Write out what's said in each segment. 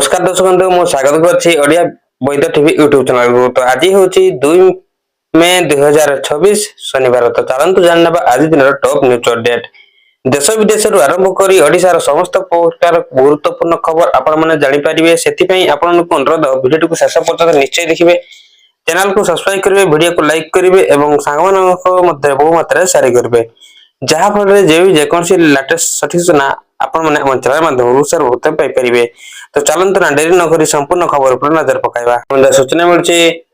नमस्कार दर्शक बंधु मु स्वागत करछि ओडिया वैद्य टीवी यूट्यूब चैनल को। तो आज होछि 2 मई 2026 शनिवार। तो चलंतु जानबा आज दिन टॉप न्यूज अपडेट देश विदेश रु आरंभ करी ओडिसा रो समस्त प्रकार गुरुत्वपूर्ण खबर आपण माने जानि परिबे। सेति पई आपण को अनुरोध वीडियो को शेष पर्यंत निश्चय देखिबे, चैनल को सब्सक्राइब करिवे, वीडियो को लाइक करिवे एवं सांगमान को मध्ये बहु मात्रा शेयर करिवे, जहा फल जे कोनसी लेटेस्ट सठिक सूचना आपण माने हम चैनल माध्यम सर होते पाई परिबे। तो चलंतु ना डेरी न करी संपूर्ण खबर पर नजर पकाइबा। सूचना मिलछि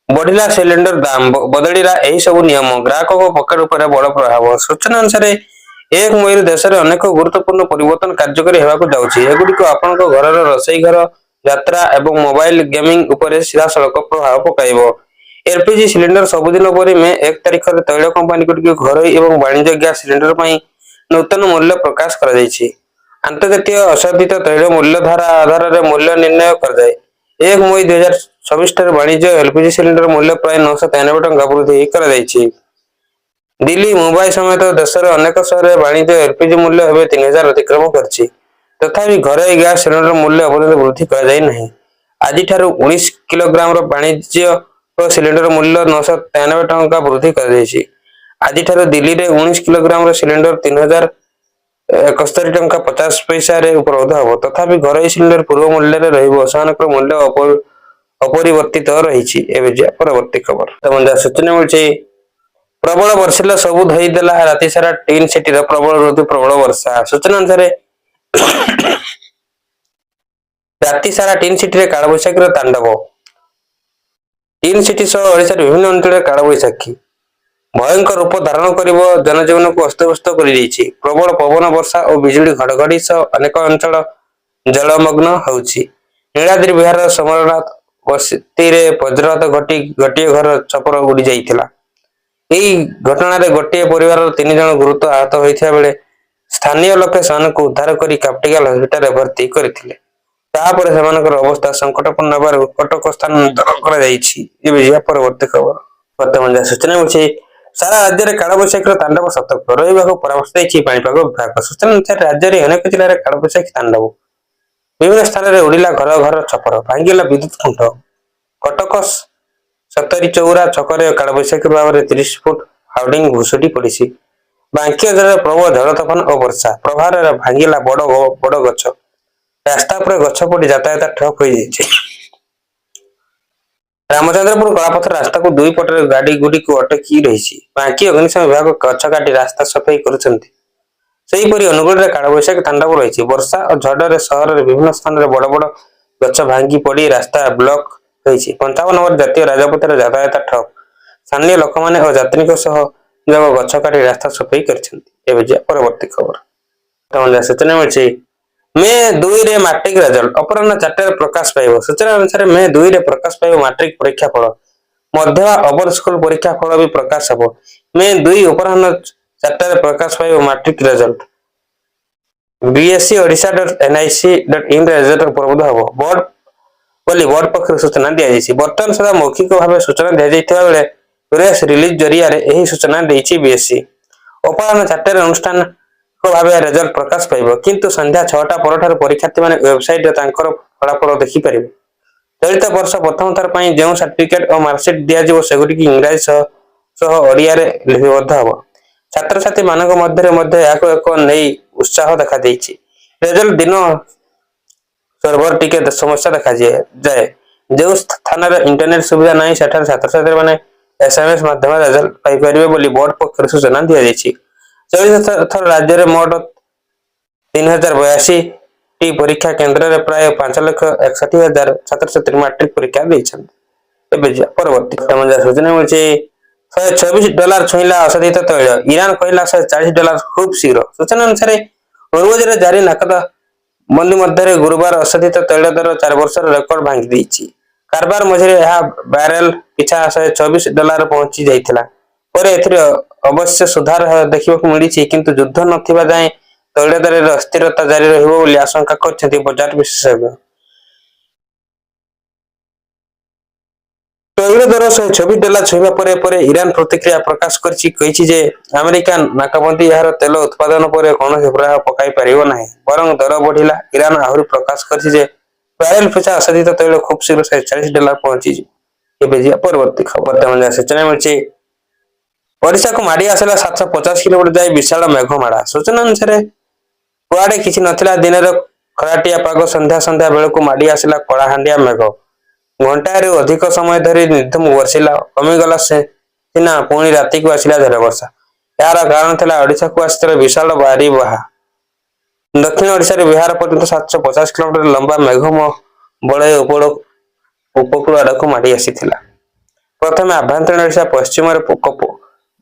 बढ़िला सिलिंडर दाम बदलिला एही सब नियम ग्राहक को पकेट ऊपर बड़ प्रभाव। सूचना अनुसार 1 मई देश रे अनेक गुरुत्वपूर्ण परिवर्तन कार्यकारी हेबाकू जाउछि। एगुडी को आपन को घर रो रसोई घर यात्रा एवं मोबाइल गेमिंग ऊपर सीधा सड़क प्रभाव पकाइबो। एलपीजी सिलिंडर सबुदिन पर मे 1 तारिख रे तैल कंपनी गुडी घर एवं वाणिज्य गैस सिलिंडर पई नूतन मूल्य प्रकाश करा जायछि। अंतर्जातीय असाधित तैल मूल्य धारा आधार रे मूल्य निर्णय कर जाय। 1 मई 2026 ठारे वाणिज्य एलपीजी सिलिंडर मूल्य प्राय 993 टंका वृद्धि करा जायछि। दिल्ली मुंबई समेत देश रे अनेक शहर रे वाणिज्य एलपीजी मूल्य हेबे 3000 अतिक्रम करछि। तथापि घरे गैस सिलिंडर मूल्य अवरोध वृद्धि करा जाय नहीं। आज ठारू 19 किलोग्राम रो वाणिज्य सिलिंडर मूल्य 993 टंका वृद्धि कर जायछि। आज ठारू दिल्ली रे 19 किलोग्राम रो सिलिंडर 3071 टंका 50 पैसा रे उपलब्ध हबो। तथापि घरोई सिलिंडर पूर्व मूल्य रे रहइबो, सानकर मूल्य अपरिवर्तित रहिछि। एबे जे परवर्ती खबर तमंजा सूचना मिलछि प्रबल वर्षिला सबु धई देला राति सारा टीन सिटी रे प्रबल वर्षा। सूचना अनुसार राति सारा टीन सिटी रे काल बैसाखी रो तांडव। टीन सिटी सह ओडिसा रे विभिन्न अंचल रे काल बैसाखी भयंकर रूप धारण करिवो, जनजीवन को अस्तव्यस्त करि दैछि। प्रबल पवन वर्षा और बिजुली घड़घड़ी सह अनेक अंचल जलमग्न होउछि। नीलाद्रि बिहार समरनाथ बस्ती रे वज्रपात घटी गोटे घर छपर उड़ी जाइथिला। एही घटना रे गोटे परिवार 3 जन गुरुतर आहत होइथिया बेले स्थानीय लोके सानक उद्धार करी कैपिटल हॉस्पिटल रे भर्ती करथिले। तापर सेमानकर अवस्था संकटपूर्ण बार कटक स्थानांतर करा जाइछि। एबे जे परवर्ती खबर वर्तमान सूचना मिलछि सारा राज्य में काल बैसाखी तांडव सतर्क रहा परामर्श देछि पाणीपाग विभाग। सूचना अनुसार राज्य में अनेक जिले में काल बैसाखी तांडव, विभिन्न स्थान में उड़िला घर घर छपर, भांगिला विद्युत खुंट। कटक सतरी चौरा छकरे काल बैसाखी प्रभाव में 30 फुट हाउडिंग भुशुड़ी पड़ी। बांकी अंचल प्रबल झड़ तोफान और वर्षा प्रभाव में भांगिला बड़ गछ, रास्ता पर गछ पड़ी यातायात ठप हो जाइए। रामचंद्रपुर कलापथ रास्ता को दुई पटर गाड़ी गुडी को अटकी रही। बांकी अग्निशम विभाग गछ काटी रास्ता सफाई करुछंती। सेहीपरि अनुगुल रे काल बैसाखी तांडव रही। वर्षा और झड़े सहर रे विभिन्न स्थान रे बड़ बड़ गछ भांगी पड़ी रास्ता ब्लॉक होइछि। 55 नंबर जातीय राजपथ रे यातायात ठप। स्थानीय लोक माने और यात्रिक सह जब गछ काटी रास्ता सफाई करछंती। एबे जे परवर्ती खबर तमन सूचना मिलछि मे 2 रे मैट्रिक रिजल्ट अपराह्न 4 रे प्रकाश पाइबो। सूचना अनुसार मे 2 रे प्रकाश पाइबो मैट्रिक परीक्षा फल। मध्य अपर स्कूल परीक्षा फल भी प्रकाश हबो। मे 2 अपराह्न 4 रे प्रकाश पाइबो मैट्रिक रिजल्ट। bsc.odisha.nic.in रे रिजल्ट उपलब्ध हबो। बोर्ड पक्ष सूचना दिया जायछि। वर्तमान सदा मौखिक भाव सूचना दिया जायथिबा बेले प्रेस रिलीज जरिया रे एही सूचना दैछि बीएससी। अपराह्न 4 रे अनुष्ठान भावे रिजल्ट प्रकाश पाइबो, किंतु संध्या 6टा परठार परीक्षार्थी माने वेबसाइट रे तांकर फलाफल देखि परिबे। चलित वर्ष प्रथम थर पई जेउ सर्टिफिकेट और मार्कशीट दिया जिवो सेगुडी की इंग्रजी सह ओडिया रे लिपिबद्ध हबो। छात्र छात्री मानक मध्य याको एक नै उत्साह देखा दैछि। रिजल्ट दिन सर्वर टिके समस्या देखा जाए। जेउ स्थान रे इंटरनेट सुविधा नै सेठार छात्र छात्री माने एसएमएस माध्यम रिजल्ट पाइ परिबे बोली बोर्ड पक्ष सूचना दिया जायछि। चलित थर राज्य रे मोट 3082 टी परीक्षा केंद्र रे प्राय 5,61,000 छात्र छात्री मैट्रिक परीक्षा दैछन्ति। एबे परवर्ती तमजा सूचना मिलछि $126 छुइला असाधित तैल। ईरान कहला $140 खूब शीघ्र। सूचना अनुसार हॉर्मुज रे जारी नाकद बंदी मध्य गुरुवार असाधित तैल दर 4 वर्ष रेकॉर्ड भांगी दैछि। कारबार मझिरे यह बैरेल पिछा $124 पहुंची जाइथिला। पर एथिरे अवश्य सुधार देखिबाकू मिलिछि, किंतु युद्ध नथिबा जाय तैल दर रे अस्थिरता जारी रहिबो बोली आशंका करछथि बाजार विशेषज्ञ। तैल दर $126 छुइबा परे ईरान प्रतिक्रिया प्रकाश करछि, कहिछि जे अमेरिका नाकाबंदी यार तेल उत्पादन पर कोनोसी प्रभाव पकाई परिबो नाही, बरं दर बढ़िला। ईरान आहुरी प्रकाश करछि जे वायरल पिछा असाधित तैल खूब शीघ्र $40 पहुंची। ଏବେ ଯିବା ପରବର୍ତ୍ତୀ ଖବର। ବର୍ତ୍ତମାନ ଯାହା ସୂଚନା ମିଳିଛି ଓଡିଶାକୁ ମାଡି ଆସିଲା 750 କିଲୋମିଟର ଯାଇ ବିଶାଳ ମେଘମାଳା। ସୂଚନା ଅନୁସାରେ କୁଆଡେ କିଛି ନଥିଲା ଦିନର ଖରାଟିଆ ପାଗ ସନ୍ଧ୍ୟା ସନ୍ଧ୍ୟା ବେଳକୁ ମାଡି ଆସିଲା କଳାହାଣ୍ଡିଆ ମେଘ। ଘଣ୍ଟାଏରୁ ଅଧିକ ସମୟ ଧରି ନିର୍ଧୁମ ବର୍ଷିଲା। କମିଗଲା ସିନା ପୁଣି ରାତିକୁ ଆସିଲା ଝଡ଼ ବର୍ଷା। ଏହାର କାରଣ ଥିଲା ଓଡିଶାକୁ ଆସିଥିଲା ବିଶାଳ ବାରିବାହା। ଦକ୍ଷିଣ ଓଡିଶାରେ ବିହାର ପର୍ଯ୍ୟନ୍ତ 750 କିଲୋମିଟର ଲମ୍ବା ମେଘ ବଳୟ ଉପକୂଳ ଆଡକୁ ମାଡି ଆସିଥିଲା। ପ୍ରଥମେ ଆଭ୍ୟନ୍ତରୀଣ ଓଡିଶା ପଶ୍ଚିମରେ ପ୍ରକୋପ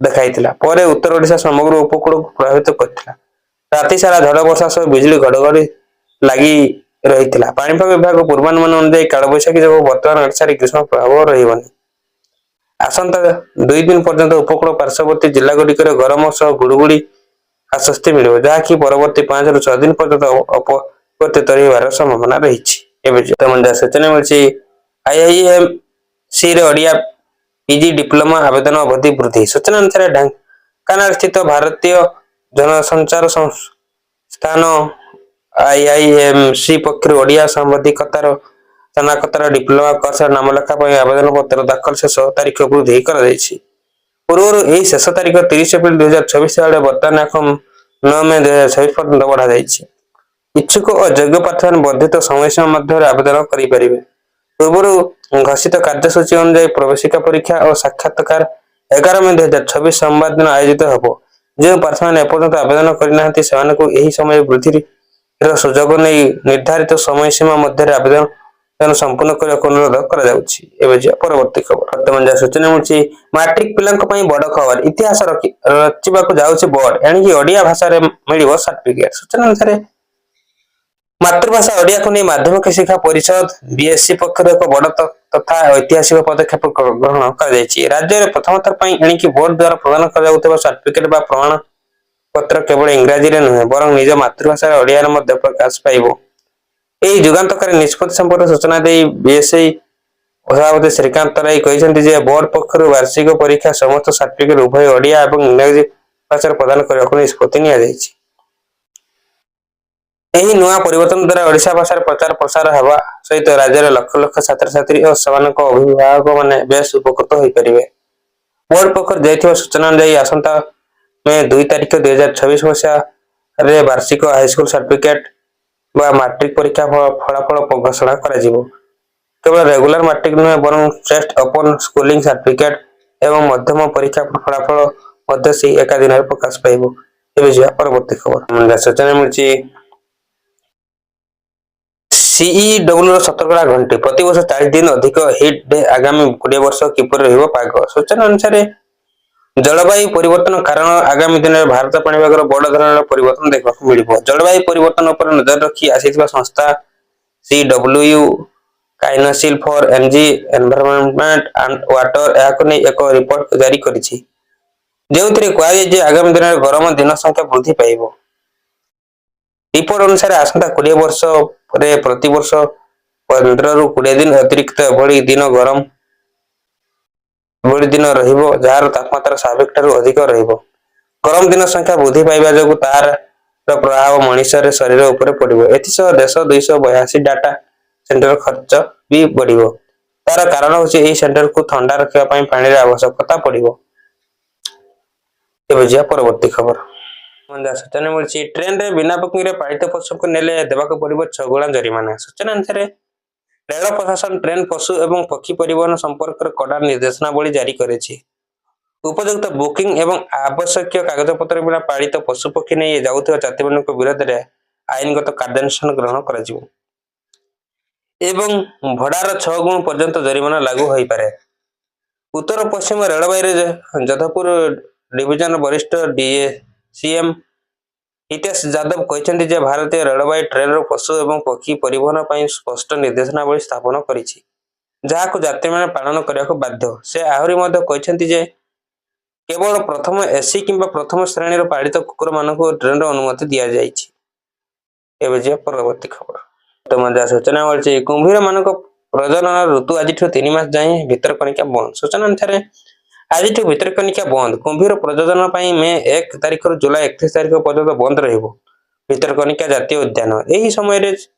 ଦେଖାଇଥିଲା, ପରେ ଉତ୍ତର ଓଡିଶା ସମଗ୍ର ଉପକୂଳକୁ ପ୍ରଭାବିତ କରିଥିଲା। ରାତି ସାରା ଝଡ଼ ବର୍ଷା ସହ ବିଜୁଳି ଘଡଘଡି ଲାଗି ରହିଥିଲା। ପାଣିପାଗ ବିଭାଗ ପୂର୍ବାନୁମାନ ଅନୁଯାୟୀ କାଳବୈଶାଖୀ ଯୋଗୁଁ ବର୍ତ୍ତମାନ ଓଡିଶାରେ ଗ୍ରୀଷ୍ମ ପ୍ରଭାବ ରହିବନି। ଆସନ୍ତା 2 ଦିନ ପର୍ଯ୍ୟନ୍ତ ଉପକୂଳ ପାର୍ଶ୍ୱବର୍ତ୍ତୀ ଜିଲ୍ଲାଗୁଡିକରେ ଗରମ ସହ ଗୁଳୁଗୁଳି ଆଶ୍ୱସ୍ତି ମିଳିବ, ଯାହାକି ପରବର୍ତ୍ତୀ 5 ରୁ 6 ଦିନ ପର୍ଯ୍ୟନ୍ତ ଅପରିବର୍ତ୍ତିତ ରହିବାର ସମ୍ଭାବନା ରହିଛି। ଏବେ ସୂଚନା ମିଳିଛି ଆଇଆଇଏମସିରେ ଓଡିଆ ପିଜି ଡିପ୍ଲୋମା ଆବେଦନ ଅବଧି ବୃଦ୍ଧି। ସୂଚନା ଅନୁସାରେ ଢେଙ୍କାନାଳ ସ୍ଥିତ ଭାରତୀୟ ଜନସଞ୍ଚାର ସଂସ୍ଥାନ ଆଇଆଇଏମସି ପକ୍ଷରୁ ଓଡିଆ ସାମ୍ବାଦିକତାର ସ୍ନାତକୋତ୍ତର ଡିପ୍ଲୋମା କୋର୍ସରେ ନାମଲେଖା ପାଇଁ ଆବେଦନ ପତ୍ର ଦାଖଲ ଶେଷ ତାରିଖ ବୃଦ୍ଧି କରାଯାଇଛି। ପୂର୍ବରୁ ଏହି ଶେଷ ତାରିଖ 30 ଏପ୍ରିଲ 2024 ବେଳେ ବର୍ତ୍ତମାନ 9 ମେ 2026 ପର୍ଯ୍ୟନ୍ତ ବଢାଯାଇଛି। ଇଚ୍ଛୁକ ଓ ଯୋଗ୍ୟ ପ୍ରାର୍ଥୀମାନେ ବର୍ଦ୍ଧିତ ସମୟସୀମା ମଧ୍ୟରେ ଆବେଦନ କରିପାରିବେ। ପୂର୍ବରୁ ଘୋଷିତ କାର୍ଯ୍ୟସୂଚୀ ଅନୁଯାୟୀ ପ୍ରବେଶିକା ପରୀକ୍ଷା ଓ ସାକ୍ଷାତକାର 11 ମେ 2026 ସୋମବାର ଦିନ ଆୟୋଜିତ ହେବ। ଯେଉଁ ପ୍ରାର୍ଥୀମାନେ ଏପର୍ଯ୍ୟନ୍ତ ଆବେଦନ କରିନାହାନ୍ତି ସେମାନଙ୍କୁ ଏହି ସମୟ ବୃଦ୍ଧିର ସୁଯୋଗ ନେଇ ନିର୍ଦ୍ଧାରିତ ସମୟସୀମା ମଧ୍ୟରେ ଆବେଦନ ସମ୍ପୂର୍ଣ୍ଣ କରିବାକୁ ଅନୁରୋଧ କରାଯାଉଛି। ଏବେ ଯିବା ପରବର୍ତ୍ତୀ ଖବର। ବର୍ତ୍ତମାନ ଯାହା ସୂଚନା ମିଳୁଛି ମାଟ୍ରିକ ପିଲାଙ୍କ ପାଇଁ ବଡ ଖବର। ଇତିହାସ ରଚିବାକୁ ଯାଉଛି ବୋର୍ଡ, ଏଣିକି ଓଡିଆ ଭାଷାରେ ମିଳିବ ସାର୍ଟିଫିକେଟ। ସୂଚନା ଅନୁସାରେ ମାତୃଭାଷା ଓଡିଆକୁ ନେଇ ମାଧ୍ୟମିକ ଶିକ୍ଷା ପରିଷଦ ବିଏସସି ପକ୍ଷରୁ ଏକ ବଡ ତଥା ଐତିହାସିକ ପଦକ୍ଷେପ ଗ୍ରହଣ କରାଯାଇଛି। ରାଜ୍ୟରେ ପ୍ରଥମ ଥର ପାଇଁ ଏଣିକି ବୋର୍ଡ ଦ୍ୱାରା ପ୍ରଦାନ କରାଯାଉଥିବା ସାର୍ଟିଫିକେଟ ବା ପ୍ରମାଣ ପତ୍ର କେବଳ ଇଂରାଜୀରେ ନୁହେଁ ବରଂ ନିଜ ମାତୃଭାଷାରେ ଓଡିଆରେ ମଧ୍ୟ ପ୍ରକାଶ ପାଇବ। ଏହି ଯୁଗାନ୍ତକାରୀ ନିଷ୍ପତ୍ତି ସମ୍ପର୍କରେ ସୂଚନା ଦେଇ ବିଏସସି ସଭାପତି ଶ୍ରୀକାନ୍ତ ରାୟ କହିଛନ୍ତି ଯେ ବୋର୍ଡ ପକ୍ଷରୁ ବାର୍ଷିକ ପରୀକ୍ଷା ସମସ୍ତ ସାର୍ଟିଫିକେଟ ଉଭୟ ଓଡିଆ ଏବଂ ଇଂରାଜୀ ଭାଷାରେ ପ୍ରଦାନ କରିବାକୁ ନିଷ୍ପତ୍ତି ନିଆଯାଇଛି। ଏହି ନୂଆ ପରିବର୍ତ୍ତନ ଦ୍ୱାରା ଓଡିଶା ଭାଷାର ପ୍ରଚାର ପ୍ରସାର ହେବା ସହିତ ରାଜ୍ୟର ଲକ୍ଷ ଲକ୍ଷ ଛାତ୍ରଛାତ୍ରୀ ଓ ସେମାନଙ୍କ ଅଭିଭାବକମାନେ ବେଶ ଉପକୃତ ହୋଇପାରିବେ। ବୋର୍ଡ ପକ୍ଷରୁ ଦେଇଥିବା ସୂଚନା ଅନୁଯାୟୀ ଆସନ୍ତା ମେ 2 ତାରିଖ 2026 ମସିହାରେ ବାର୍ଷିକ ହାଇସ୍କୁଲ ସାର୍ଟିଫିକେଟ ବା ମାଟ୍ରିକ ପରୀକ୍ଷା ଫଳାଫଳ ଘୋଷଣା କରାଯିବ। କେବଳ ରେଗୁଲାର ମାଟ୍ରିକ ନୁହେଁ ବରଂ ଟେଷ୍ଟ ଓପନ ସ୍କୁଲିଂ ସାର୍ଟିଫିକେଟ ଏବଂ ମଧ୍ୟମ ପରୀକ୍ଷା ଫଳାଫଳ ମଧ୍ୟ ସେହି ଏକା ଦିନରେ ପ୍ରକାଶ ପାଇବ। ଏବେ ଯିବା ପରବର୍ତ୍ତୀ ଖବର। ସୂଚନା ମିଳିଛି ସିଇଡବ୍ଲ୍ୟୁର ସତର୍କତା ଘଣ୍ଟି, ପ୍ରତିବର୍ଷ 40 ଦିନ ଅଧିକ ହିଟ୍ ଡେ, ଆଗାମୀ 20 ବର୍ଷ କିପରି ରହିବ ପାଗ। ସୂଚନା ଅନୁସାରେ ଜଳବାୟୁ ପରିବର୍ତ୍ତନ କାରଣ ଆଗାମୀ ଦିନରେ ଭାରତ ପାଣିପାଗର ବଡ ଧରଣର ପରିବର୍ତ୍ତନ ଦେଖିବାକୁ ମିଳିବ। ଜଳବାୟୁ ପରିବର୍ତ୍ତନ ଉପରେ ନଜର ରଖି ଆସିଥିବା ସଂସ୍ଥା CW council for energy environment and water ଏହାକୁ ନେଇ ଏକ ରିପୋର୍ଟ ଜାରି କରିଛି, ଯେଉଁଥିରେ କୁହାଯାଇଛି ଯେ ଆଗାମୀ ଦିନରେ ଗରମ ଦିନ ସଂଖ୍ୟା ବୃଦ୍ଧି ପାଇବ। ରିପୋର୍ଟ ଅନୁସାରେ ଆସନ୍ତା 20 ବର୍ଷରେ ପ୍ରତିବର୍ଷ 15 ରୁ 20 ଦିନ ଅତିରିକ୍ତ ଏଭଳି ଦିନ ରହିବ ଯାହାର ତାପମାତ୍ରା ସ୍ୱାଭାବିକ ଠାରୁ ଅଧିକ ରହିବ। ଗରମ ଦିନ ସଂଖ୍ୟା ବୃଦ୍ଧି ପାଇବା ଯୋଗୁଁ ତାହାର ପ୍ରଭାବ ମଣିଷର ଶରୀର ଉପରେ ପଡିବ। ଏଥିସହ ଦେଶ 282 ଡାଟା ସେଣ୍ଟର ଖର୍ଚ୍ଚ ବି ବଢିବ। ତାର କାରଣ ହେଉଛି ଏହି ସେଣ୍ଟରକୁ ଥଣ୍ଡା ରଖିବା ପାଇଁ ପାଣିର ଆବଶ୍ୟକତା ପଡିବ। ଏବେ ଯିବା ପରବର୍ତ୍ତୀ ଖବର। ସୂଚନା ମିଳିଛି ଟ୍ରେନରେ ବିନା ବୁକିଂରେ ପାଳିତ ପଶୁଙ୍କୁ ନେଲେ ଦେବାକୁ ପଡିବ 6 ଗୁଣା ଜରିମାନା। ସୂଚନା ଅନୁସାରେ ରେଳ ପ୍ରଶାସନ ଟ୍ରେନ ପଶୁ ଏବଂ ପକ୍ଷୀ ପରିବହନ ସମ୍ପର୍କରେ କଡା ନିର୍ଦ୍ଦେଶନାବଳୀ ଜାରି କରିଛି। ଉପଯୁକ୍ତ ବୁକିଂ ଏବଂ ଆବଶ୍ୟକୀୟ କାଗଜପତ୍ର ବିନା ପାଳିତ ପଶୁପକ୍ଷୀ ନେଇ ଯାଉଥିବା ଯାତ୍ରୀମାନଙ୍କ ବିରୋଧରେ ଆଇନଗତ କାର୍ଯ୍ୟାନୁଷ୍ଠାନ ଗ୍ରହଣ କରାଯିବ ଏବଂ ଭଡାର 6 ଗୁଣ ପର୍ଯ୍ୟନ୍ତ ଜରିମାନା ଲାଗୁ ହୋଇପାରେ। ଉତ୍ତର ପଶ୍ଚିମ ରେଳବାଇରେ ଯୋଧପୁର ଡିଭିଜନ ବରିଷ୍ଠ ଡିସିଏମ ହିତେଶ ଯାଦବ କହିଛନ୍ତି ଯେ ଭାରତୀୟ ରେଳବାଇ ଟ୍ରେନର ପଶୁ ଏବଂ ପକ୍ଷୀ ପରିବହନ ପାଇଁ ସ୍ପଷ୍ଟ ନିର୍ଦ୍ଦେଶନାବଳୀ ସ୍ଥାପନ କରିଛି, ଯାହାକୁ ଯାତ୍ରୀମାନେ ପାଳନ କରିବାକୁ ବାଧ୍ୟ। ସେ ଆହୁରି ମଧ୍ୟ କହିଛନ୍ତି ଯେ କେବଳ ପ୍ରଥମ ଏସି କିମ୍ବା ପ୍ରଥମ ଶ୍ରେଣୀର ପାଳିତ କୁକୁରମାନଙ୍କୁ ଟ୍ରେନର ଅନୁମତି ଦିଆଯାଇଛି। ଏବେ ଯିବା ପରବର୍ତ୍ତୀ ଖବର। ସୂଚନା ମିଳିଛି କୁମ୍ଭୀରମାନଙ୍କ ପ୍ରଜନନ ଋତୁ ଆଜିଠୁ 3 ମାସ ଯାଏଁ ଭିତରକନିକା ବନ୍ଦ। ସୂଚନା ଅନୁସାରେ ଆଜିଠୁ ଭିତରକନିକା ବନ୍ଦ। କୁମ୍ଭୀର ପ୍ରଜନନ ପାଇଁ ମେ 1 ତାରିଖରୁ ଜୁଲାଇ 31 ତାରିଖ ପର୍ଯ୍ୟନ୍ତ ବନ୍ଦ ରହିବ ଭିତରକନିକା ଜାତୀୟ ଉଦ୍ୟାନ। ଏହି ସମୟରେ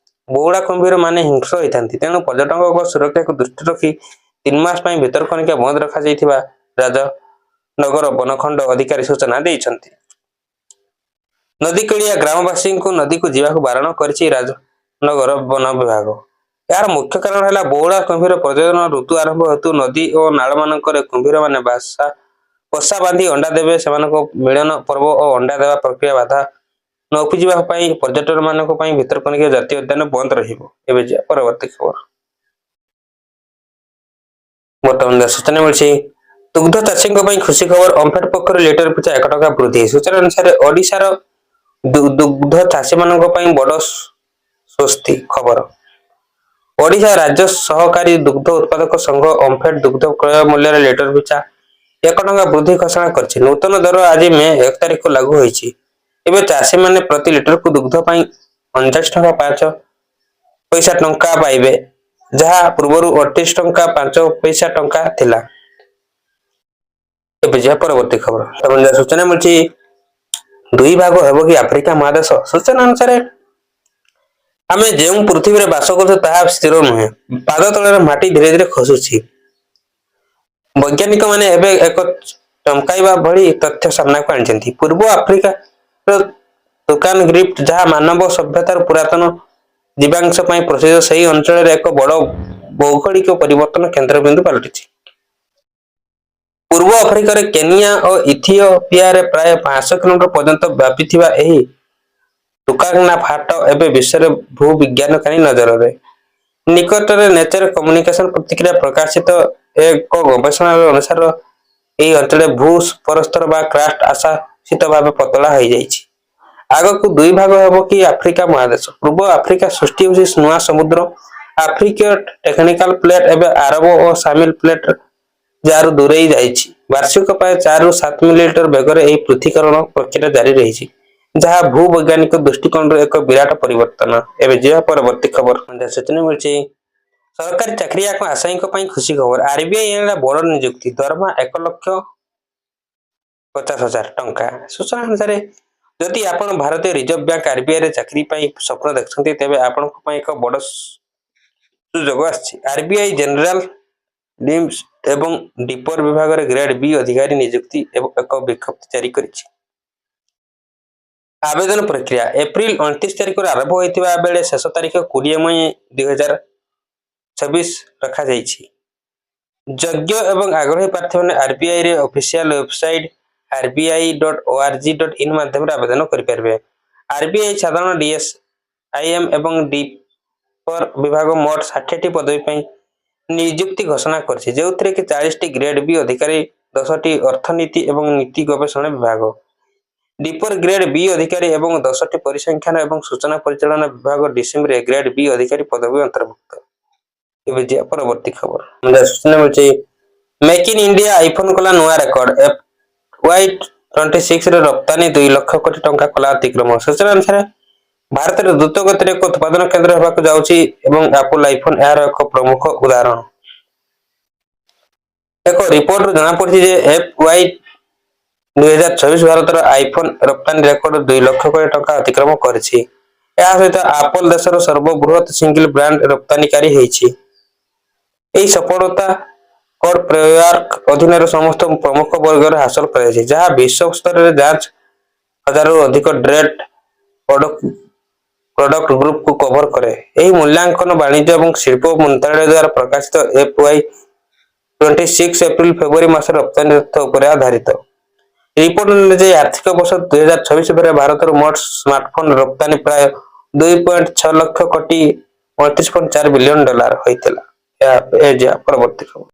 ବଉଳା କୁମ୍ଭୀର ମାନେ ହିଂସ୍ର ହୋଇଥାନ୍ତି। ତେଣୁ ପର୍ଯ୍ୟଟକଙ୍କ ସୁରକ୍ଷାକୁ ଦୃଷ୍ଟିରେ ରଖି 3 ମାସ ପାଇଁ ଭିତରକନିକା ବନ୍ଦ ରଖାଯାଇଥିବା ରାଜନଗର ବନଖଣ୍ଡ ଅଧିକାରୀ ସୂଚନା ଦେଇଛନ୍ତି। ନଦୀକୂଳିଆ ଗ୍ରାମବାସୀଙ୍କୁ ନଦୀକୁ ଯିବାକୁ ବାରଣ କରିଛି ରାଜନଗର ବନ ବିଭାଗ। ଏହାର ମୁଖ୍ୟ କାରଣ ହେଲା ବଉଳା କୁମ୍ଭୀର ପ୍ରଜନନ ଋତୁ ଆରମ୍ଭ ହେତୁ ନଦୀ ଓ ନାଳମାନଙ୍କରେ କୁମ୍ଭୀରମାନେ ବସା ବାନ୍ଧି ଅଣ୍ଡା ଦେବେ। ସେମାନଙ୍କ ମିଳନ ପର୍ବ ଓ ଅଣ୍ଡା ଦେବା ପ୍ରକ୍ରିୟା ବାଧା ନ ଉପୁଜିବା ପାଇଁ ପର୍ଯ୍ୟଟକମାନଙ୍କ ପାଇଁ ଭିତରକନିକା ଜାତୀୟ ଉଦ୍ୟାନ ବନ୍ଦ ରହିବ। ଏବେ ଯିବା ପରବର୍ତ୍ତୀ ଖବର। ବର୍ତ୍ତମାନ ସୂଚନା ମିଳିଛି ଦୁଗ୍ଧ ଚାଷୀଙ୍କ ପାଇଁ ଖୁସି ଖବର। ଓମଫେଡ୍ ପକ୍ଷରୁ ଲିଟର ପିଛା 1 ଟଙ୍କା ବୃଦ୍ଧି। ସୂଚନା ଅନୁସାରେ ଓଡ଼ିଶାର ଦୁଗ୍ଧ ଚାଷୀମାନଙ୍କ ପାଇଁ ବଡ଼ ସ୍ୱସ୍ତି ଖବର। ଓଡ଼ିଶା ରାଜ୍ୟ ସହକାରୀ ଦୁଗ୍ଧ ଉତ୍ପାଦକ ସଂଘ ଓମଫେଡ୍ ଦୁଗ୍ଧ କ୍ରୟ ମୂଲ୍ୟରେ ଲିଟର ପିଛା 1 ଟଙ୍କା ବୃଦ୍ଧି ଘୋଷଣା କରିଛି। ନୂତନ ଦର ଆଜି ମେ 1 ତାରିଖ ଲାଗୁ ହୋଇଛି। ଏବେ ଚାଷୀମାନେ ପ୍ରତି ଲିଟରକୁ ଦୁଗ୍ଧ ପାଇଁ 39.05 ଟଙ୍କା ପାଇବେ, ଯାହା ପୂର୍ବରୁ 38.05 ଟଙ୍କା ଥିଲା। ଏବେ ଯିବା ପରବର୍ତ୍ତୀ ଖବର। ସୂଚନା ମିଳିଛି 2 ଭାଗ ହେବ କି ଆଫ୍ରିକା ମହାଦେଶ। ସୂଚନା ଅନୁସାରେ ଆମେ ଯେଉଁ ପୃଥିବୀରେ ବାସ କରୁଛୁ ତାହା ସ୍ଥିର ନୁହେଁ। ପାଦ ତଳରେ ମାଟି ଧୀରେ ଧୀରେ ଖସୁଛି। ବୈଜ୍ଞାନିକମାନେ ଏବେ ଏକ ଚମକାଇବା ଭଳି ତଥ୍ୟ ସାମ୍ନାକୁ ଆଣିଛନ୍ତି। ପୂର୍ବ ଆଫ୍ରିକାର ତୁକାନ ଗ୍ରିଫ୍ଟ, ଯାହା ମାନବ ସଭ୍ୟତାର ପୁରାତନ ଜୀବାଂଶ ପାଇଁ ପ୍ରସିଦ୍ଧ, ସେହି ଅଞ୍ଚଳରେ ଏକ ବଡ଼ ଭୌଗୋଳିକ ପରିବର୍ତ୍ତନ କେନ୍ଦ୍ରବିନ୍ଦୁ ପାଲଟିଛି। ପୂର୍ବ ଆଫ୍ରିକାରେ କେନିଆ ଓ ଇଥିଓପିଆରେ ପ୍ରାୟ 500 କିଲୋମିଟର ପର୍ଯ୍ୟନ୍ତ ବ୍ୟାପିଥିବା ଏହି ଟୁକାନା ଫାଟ ଏବେ ବିଶ୍ୱରେ ଭୂବିଜ୍ଞାନକାରୀ ନଜରରେ। ନିକଟରେ ନେଚର କମ୍ୟୁନିକେସନ ପତ୍ରିକାରେ ପ୍ରକାଶିତ ଏକ ଗବେଷଣା ଅନୁସାରେ ଏହି ଅଞ୍ଚଳରେ ଭୂ-ପରସ୍ତର ବା କ୍ରାଷ୍ଟ ଆଶାସିତ ଭାବେ ପତଳା ହୋଇଯାଇଛି। ଆଗକୁ 2 ଭାଗ ହେବ କି ଆଫ୍ରିକା ମହାଦେଶ। ପୂର୍ବ ଆଫ୍ରିକା ସୃଷ୍ଟି ହେଉଛି ନୂଆ ସମୁଦ୍ର ଆଫ୍ରିକୀୟ ଟେକ୍ଟୋନିକାଲ ପ୍ଲେଟ୍ ଏବେ ଆରବ ଓ ସାମିଲ ପ୍ଲେଟ୍ ଯାରୁ ଦୂରେଇ ଯାଇଛି। ବାର୍ଷିକ ପ୍ରାୟ 4 ରୁ 7 ମିଲିମିଟର ବେଗରେ ଏହି ପୃଥ୍ୱୀକରଣ ପ୍ରକ୍ରିୟା ଜାରି ରହିଛି, ଯାହା ଭୂବୈଜ୍ଞାନିକ ଦୃଷ୍ଟିକୋଣରୁ ଏକ ବିରାଟ ପରିବର୍ତ୍ତନ। ଏବେ ଯିବା ପରବର୍ତ୍ତୀ ଖବର। ସୂଚନା ମିଳିଛି ସରକାରୀ ଚାକିରିଆଙ୍କ ଆଶାୟୀଙ୍କ ପାଇଁ ଖୁସି ଖବର। ଆରବିଆଇ ଆଣିଲା ବଡ଼ ନିଯୁକ୍ତି, ଦରମା 1,50,000 ଟଙ୍କା। ସୂଚନା ଅନୁସାରେ ଯଦି ଆପଣ ଭାରତୀୟ ରିଜର୍ଭ ବ୍ୟାଙ୍କ ଆରବିଆଇରେ ଚାକିରି ପାଇଁ ସ୍ୱପ୍ନ ଦେଖୁଛନ୍ତି, ତେବେ ଆପଣଙ୍କ ପାଇଁ ଏକ ବଡ଼ ସୁଯୋଗ ଆସିଛି। ଆରବିଆଇ ଜେନେରାଲ ଡିମ୍ସ ଏବଂ ଡିପର ବିଭାଗରେ ଗ୍ରେଡ୍ ବି ଅଧିକାରୀ ନିଯୁକ୍ତି ଏକ ବିଜ୍ଞପ୍ତି ଜାରି କରିଛି। ଆବେଦନ ପ୍ରକ୍ରିୟା ଏପ୍ରିଲ 29 ତାରିଖରୁ ଆରମ୍ଭ ହୋଇଥିବା ବେଳେ ଶେଷ ତାରିଖ 20 ମେ 2026 ରଖାଯାଇଛି। ଯୋଗ୍ୟ ଏବଂ ଆଗ୍ରହୀ ପ୍ରାର୍ଥୀମାନେ ଆରବିଆଇର ଅଫିସିଆଲ ୱେବସାଇଟ rbi.org.in ମାଧ୍ୟମରେ ଆବେଦନ କରିପାରିବେ। ଆରବିଆଇ ସାଧାରଣ ଡିଏସ୍ଆଇଏମ୍ ଏବଂ ଡିପର ବିଭାଗ ମୋଟ 60ଟି ପଦବୀ ପାଇଁ ନିଯୁକ୍ତି ଘୋଷଣା କରିଛି, ଯେଉଁଥିରେ କି 40ଟି ଗ୍ରେଡ୍ ବି ଅଧିକାରୀ, 10ଟି ଅର୍ଥନୀତି ଏବଂ ନୀତି ଗବେଷଣା ବିଭାଗ, ଡିପର ଗ୍ରେଡ୍ ବି ଅଧିକାରୀ ଏବଂ 10ଟି ପରିସଂଖ୍ୟାନ ଏବଂ ସୂଚନା ପରିଚାଳନା ବିଭାଗ ଡିସିମ୍ରେ ଗ୍ରେଡ୍ ବି ଅଧିକାରୀ ପଦବୀ ଅନ୍ତର୍ଭୁକ୍ତ। ଏବେ ଯିବା ପରବର୍ତ୍ତୀ ଖବର। ସୂଚନା ମିଳିଛି ମେକ୍ ଇନ୍ ଇଣ୍ଡିଆ ଆଇଫୋନ କଲା ନୂଆ ରେକର୍ଡ। FY26ରେ ରପ୍ତାନି 2 ଲକ୍ଷ କୋଟି ଟଙ୍କା କଲା ଅତିକ୍ରମ। ସୂଚନା ଅନୁସାରେ ଭାରତରେ ଦ୍ରୁତ ଗତିରେ ଏକ ଉତ୍ପାଦନ କେନ୍ଦ୍ର ହେବାକୁ ଯାଉଛି ଏବଂ ଆପଲ ଆଇଫୋନ ଏହାର ଏକ ପ୍ରମୁଖ ଉଦାହରଣ। ଏକ ରିପୋର୍ଟରୁ ଜଣାପଡ଼ିଛି ଯେ FY2024 ଭାରତର ଆଇଫୋନ ରପ୍ତାନି ରେକର୍ଡ 2 ଲକ୍ଷ କୋଟି ଟଙ୍କା ଅତିକ୍ରମ କରିଛି। ଏହା ସହିତ ଆପଲ ଦେଶର ସର୍ବବୃହତ ସିଙ୍ଗଲ ବ୍ରାଣ୍ଡ ରପ୍ତାନିକାରୀ ହୋଇଛି। ଏହି ସଫଳତା କୋଡ୍ ପ୍ରୟାର୍କ ଅଧୀନରେ ସମସ୍ତ ପ୍ରମୁଖ ବର୍ଗରେ ହାସଲ କରାଯାଇଛି, ଯାହା ବିଶ୍ୱ ସ୍ତରରେ 1000ରୁ ଅଧିକ ଡ୍ରେଟ୍ ପ୍ରଡକ୍ଟ ଗ୍ରୁପକୁ କଭର କରେ। ଏହି ମୂଲ୍ୟାଙ୍କନ ବାଣିଜ୍ୟ ଏବଂ ଶିଳ୍ପ ମନ୍ତ୍ରାଳୟ ଦ୍ୱାରା ପ୍ରକାଶିତ FY26 ଏପ୍ରିଲ ଫେବୃଆରୀ ମାସରେ ରପ୍ତାନି ତଥ୍ୟ ଉପରେ ଆଧାରିତ। ରିପୋର୍ଟ ଅନୁଯାୟୀ ଆର୍ଥିକ ବର୍ଷ 2024 ପରେ ଭାରତର ମୋଟ ସ୍ମାର୍ଟଫୋନ ରପ୍ତାନି ପ୍ରାୟ 2.6 ଲକ୍ଷ କୋଟି $29.4 ବିଲିୟନ ହୋଇଥିଲା। ଏହା ପରବର୍ତ୍ତୀ ଖବର।